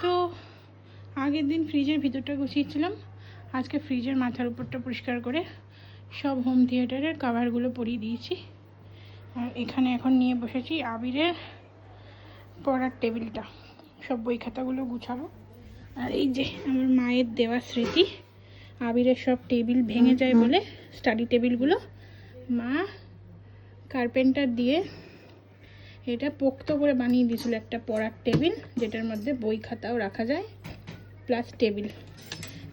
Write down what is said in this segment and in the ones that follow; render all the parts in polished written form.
তো আগের দিন ফ্রিজের ভিতরটা গুছিয়েছিলাম, আজকে ফ্রিজের মাথার উপরটা পরিষ্কার করে সব হোম থিয়েটারের কভারগুলো পরিয়ে দিয়েছি। আর এখানে এখন নিয়ে বসেছি আবিরের পড়ার টেবিলটা, সব বই খাতাগুলো গুছাবো। আর এই যে আমার মায়ের দেওয়া স্মৃতি, আবিরের সব টেবিল ভেঙে যায় বলে স্টাডি টেবিলগুলো মা কার্পেন্টার দিয়ে এটা পোক্ত করে বানিয়ে দিয়েছিল একটা পড়ার টেবিল, যেটার মধ্যে বই খাতাও রাখা যায় প্লাস টেবিল।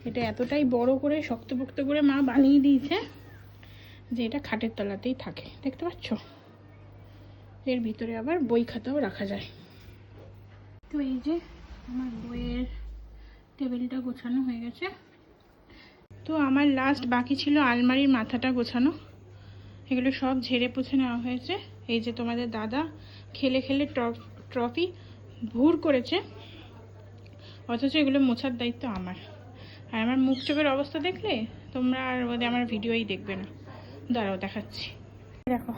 এটা এতটাই বড় করে শক্তপোক্ত করে মা বানিয়ে দিয়েছে যে এটা খাটের তলাতেই থাকে, দেখতে পাচ্ছ? এর ভিতরে আবার বই খাতাও রাখা যায়। তো এই যে আমার বইয়ের টেবিলটা গোছানো হয়ে গেছে। তো আমার লাস্ট বাকি ছিল আলমারির মাথাটা গোছানো, এগুলো সব ঝেড়ে পুছে নেওয়া হয়েছে। এই যে তোমাদের দাদা খেলে খেলে ট্রফি ভুর করেছে, অথচ এগুলো মোছার দায়িত্ব আমার। আর আমার মুখ চোখের অবস্থা দেখলে তোমরা আর বোধহয় আমার ভিডিওই দেখবে না। দাঁড়াও দেখাচ্ছি। দেখো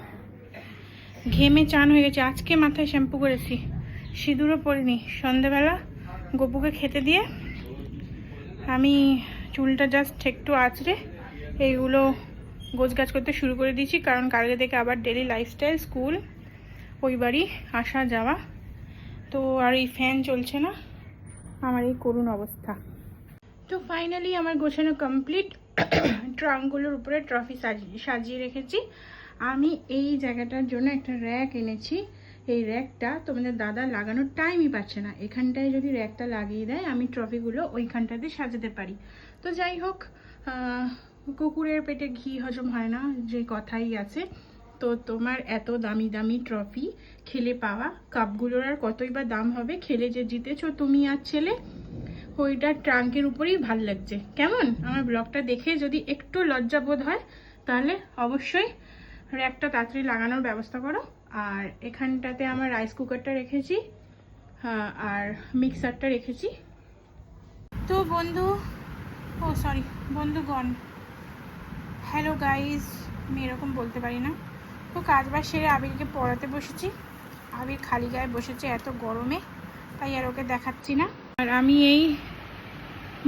ঘেমে চান হয়ে গেছে, আজকে মাথায় শ্যাম্পু করেছি, সিঁদুরও পরিনি। সন্ধেবেলা গপুকে খেতে দিয়ে আমি চুলটা জাস্ট একটু আঁচড়ে এইগুলো গোছগাছ করতে শুরু করে দিয়েছি, কারণ কালকে থেকে আবার ডেলি লাইফস্টাইল, স্কুল, ওই বাড়ি আসা যাওয়া। তো আর এই ফ্যান চলছে না, আমার এই করুণ অবস্থা। তো ফাইনালি আমার গোছানো কমপ্লিট। ট্রাঙ্কগুলোর উপরে ট্রফি সাজিয়ে রেখেছি। আমি এই জায়গাটার জন্য একটা র্যাক এনেছি। এই র্যাকটা তোমাদের দাদা লাগানোর টাইমই পাচ্ছে না, এখানটায় যদি র্যাকটা লাগিয়ে দেয় আমি ট্রফিগুলো ওইখানটাতে সাজাতে পারি। তো যাই হোক, কুকুরের পেটে ঘি হজম হয় না যে কথাই আছে। তো তোমার এত দামি দামি ট্রফি খেলে পাওয়া, কাপগুলোর আর কতই বা দাম হবে, খেলে যে জিতেছো তুমি আর ছেলে, ওইটা ট্রাঙ্কের উপরেই ভাল লাগছে। কেমন? আমার ব্লগটা দেখে যদি একটু লজ্জা বোধ হয় তাহলে অবশ্যই র্যাকটা তাড়াতাড়ি লাগানোর ব্যবস্থা করো। আর এখানটাতে আমার রাইস কুকারটা রেখেছি, আর মিক্সারটা রেখেছি। তো বন্ধুগণ, হ্যালো গাইজ, আমি এরকম বলতে পারি না। তো কাজবাজ সেরে আবিরকে পড়াতে বসেছি। আবির খালি গায়ে বসেছে এত গরমে, তাই আর ওকে দেখাচ্ছি না। আর আমি এই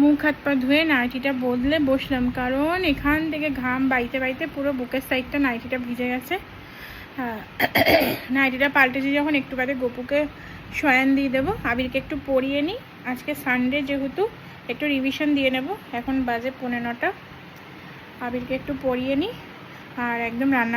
মুখ হাত পা ধুয়ে নাইটিটা বদলে বসলাম, কারণ এখান থেকে ঘাম বাইতে বাইতে পুরো বুকের সাইডটা নাইটিটা ভিজে গেছে। নাইটিটা পাল্টেছি যখন, একটু বাদে গপুকে শয়ান দিয়ে দেবো, আবিরকে একটু পরিয়ে নিই। আজকে সানডে যেহেতু একটু রিভিশন দিয়ে নেব। এখন বাজে 9:15। আবিরকে একটু পরিয়ে নিই আর একদম রান্না